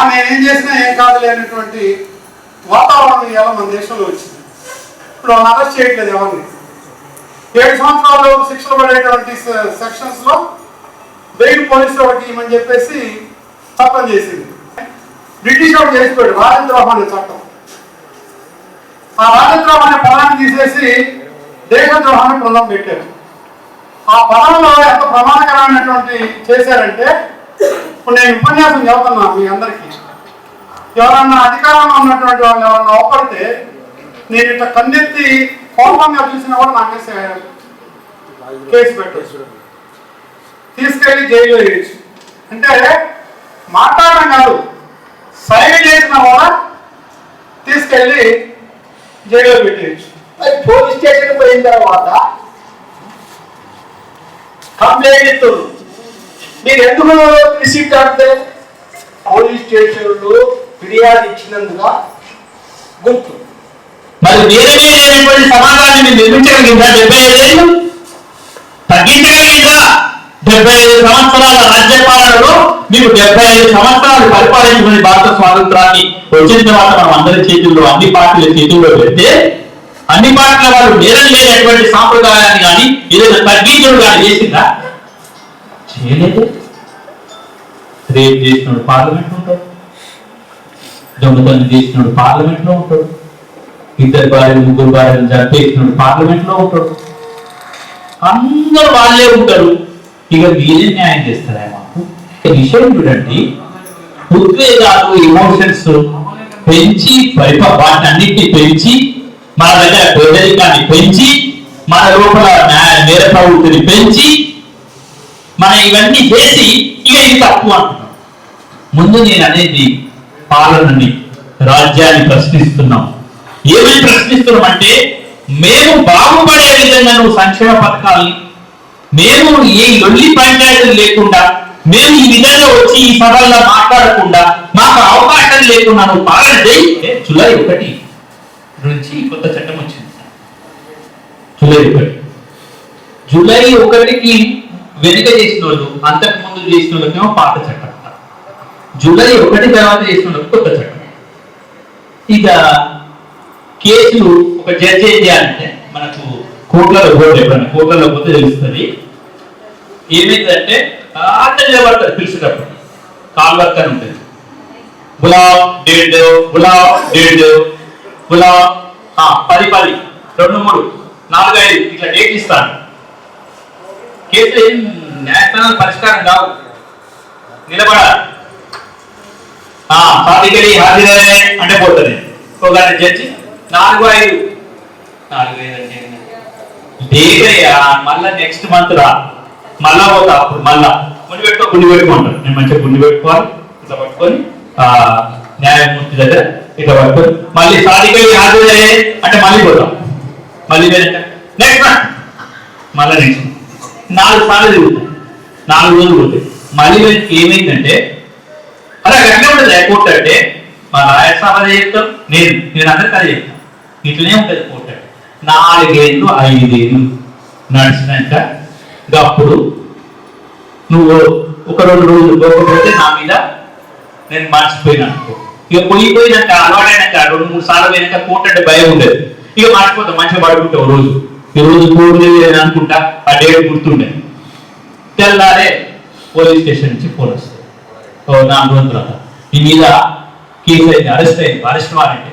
నేనేం చేసినా ఏం కాదు లేనటువంటి వాతావరణం ఇవాళ మన దేశంలో వచ్చింది. ఇప్పుడు వాళ్ళు అరెస్ట్ చేయట్లేదు ఎవరిని. 7 సంవత్సరాలు శిక్షలు పడేటువంటి సెక్షన్స్ లో బెయిల్ పోలీసు వాడికి ఇవ్వమని చెప్పేసి చట్టం చేసింది. బ్రిటిష్ వాడు చేసిపోయాడు రాజద్రోహం అనే చట్టం. ఆ రాజద్రోహం అనే పదాన్ని తీసేసి దేశద్రోహాన్ని పదం పెట్టారు. ఆ పదంలో ఎంత ప్రమాదకరమైనటువంటి చేశారంటే, ఇప్పుడు నేను ఉపన్యాసం చెబుతున్నా మీ అందరికీ, ఎవరన్నా అధికారంలో ఉన్నటువంటి వాళ్ళు ఎవరన్నా ఒప్పడితే నేను ఇట్లా కన్నెత్తి కోపంగా చూసినా కూడా నాకే కేసు పెట్టచ్చు, తీసుకెళ్ళి జైల్లో వేయచ్చు. అంటే మాట్లాడడం కాదు, సైన్ చేసిన కూడా తీసుకెళ్ళి జైల్లో పెట్టేయచ్చు. పోలీస్ స్టేషన్ పోయిన తర్వాత కంప్లైంట్ ఇస్తారు. మీరు ఎందుకు రిసీప్ట్ అంటే పోలీస్ స్టేషన్లో ఫిర్యాదు ఇచ్చినందుగా గుర్తు. మరి వేరే సమాజాన్ని మీరు నిర్మించగలిగిందా? 75 ఏళ్ళు తగ్గించగలిగిందా? 75 సంవత్సరాల రాజ్యపాలనలో మీకు 75 సంవత్సరాలు పరిపాలించుకునే భారత స్వాతంత్రాన్ని వచ్చిన తర్వాత మనం అందరి చేతుల్లో, అన్ని పార్టీల చేతుల్లో పెడితే అన్ని పార్టీల వాళ్ళు నేరం లేనటువంటి సాంప్రదాయాన్ని కానీ ఏదైనా తగ్గించడం కానీ చేసిందా? చేయలేదు. రేపు చేసినోడు పార్లమెంట్ ఉంటాడు, దొంగతనం చేసినోడు పార్లమెంట్ లో ఉంటాడు, 2 భార్యలు 3 భార్యలు జరిపేసినోడు పార్లమెంట్ లో ఉంటాడు. అందరూ వాళ్ళే ఉంటారు. ఇక మీరే న్యాయం చేస్తారా మాకు? విషయం చూడండి, ఉద్వేగాలు, ఎమోషన్స్ పెంచి వాటన్నిటిని పెంచి మన దగ్గర పేదరికాన్ని పెంచి మన లోపల నేర ప్రవృత్తిని పెంచి మనం ఇవన్నీ చేసి ఇక ఇది తక్కువ అంటున్నాం. ముందు నేను అనేది పాలనని, రాజ్యాన్ని ప్రశ్నిస్తున్నాం. ఏమని ప్రశ్నిస్తున్నాం అంటే, మేము బాగుపడే విధంగా నువ్వు సంక్షేమ పథకాలని, మేము ఏ లొల్లి పంచాయతీలు లేకుండా, మేము ఈ విధంగా వచ్చి ఈ సభల్లో మాట్లాడకుండా, మాకు అవకాశం లేకుండా నువ్వు పాలన చేయి. జూలై 1 నుంచి కొత్త చట్టం వచ్చింది. జూలై 1కి వెనుక చేసిన వాళ్ళు, అంతకు ముందు చేసిన వాళ్ళకేమో పాత చట్టం. జూలై 1 తర్వాత చేసిన వాళ్ళకి కొత్త చట్టం. ఇక కేసులు ఒక జడ్జి ఏం చేయాలంటే, మనకు కోర్టులలో పోతే, ఎప్పుడన్నా కోర్టులలో పోతే తెలుస్తుంది ఏమైందంటే, అర్థం చేయబడతారు పిలిచేటప్పుడు కాల్ వర్క్ అని ఉంటుంది. గులాబ్ 1.5 గులాబ్ 10 2 3 4 5 ఇట్లా డేట్ ఇస్తాను. కేసులు ఏం న్యాయస్థానాలు పరిష్కారం కావు, నిలబడాలి. సాధికలి హాజరే అంటే పోతుంది. ఒక జడ్జి 4 5 అంటే డేట్ అయ్యా, మళ్ళా నెక్స్ట్ మంత్ రా, మళ్ళా పోతా. అప్పుడు మళ్ళా గుండి పెట్టుకుంటారు. నేను మంచిగా గుండి పెట్టుకోవాలి, ఇట్లా పట్టుకొని న్యాయమూర్తి దగ్గర ఇట్లా పట్టుకొని మళ్ళీ సాధికలి హాజరే అంటే మళ్ళీ పోతాం. మళ్ళీ నెక్స్ట్ మంత్ మళ్ళా నెక్స్ట్ 4 సార్లు తిరుగుతాం. 4 రోజులు పోతాయి. మళ్ళీ ఏమైందంటే, అలా గట్లే ఉంటుంది కోర్టు అంటే. మా లాయర్ సాబ్ అదే చెప్తాం, నేను అందరికీ అదే చెప్తాను. ఇట్లనే ఉంటుంది కోర్టు అంటే. 4 ఏళ్ళు 5 ఏళ్ళు నడిచినాక అప్పుడు నువ్వు ఒక 2 రోజులు పోకపోతే నా మీద నేను మర్చిపోయినా అనుకో. ఇక పోయినాక అలవాటైనాక 2 3 సార్లు పోయినాక కోర్టు అంటే భయం ఉండేది. ఇక మర్చిపోతాం, మంచిగా పడుకుంటావు. రోజు కోర్టు అనుకుంటా ఆ డేట్ గుర్తుండే. తెల్లారే పోలీస్ స్టేషన్ నుంచి ఫోన్ వస్తుంది, 4 రోజుల తర్వాత ఈ మీద కేసు అయింది, అరెస్ట్ వారెంట్.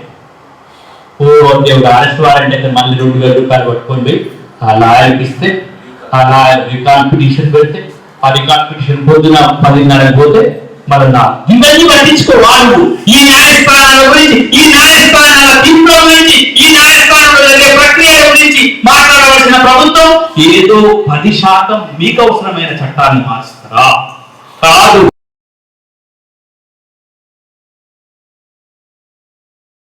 దేవుడు అరెస్ట్ వారెంట్ అయితే మళ్ళీ 2,000 రూపాయలు పట్టుకొని పోయి ఆ లాయర్కి ఇస్తే, ఆ లాయర్ రికార్డ్ పిటిషన్ పెడితే, ఆ రికార్డ్ పిటిషన్ పొద్దున 10:30 పోతే మరి ఇవన్నీ పట్టించుకోవాలి. ఈ న్యాయస్థానాల గురించి, ఈ న్యాయస్థానాల తీర్పుల గురించి, ఈ న్యాయస్థానంలో జరిగే ప్రక్రియ గురించి మాట్లాడవలసిన ప్రభుత్వం ఏదో 10% మీకు అవసరమైన చట్టాన్ని మారుస్తారా? కాదు.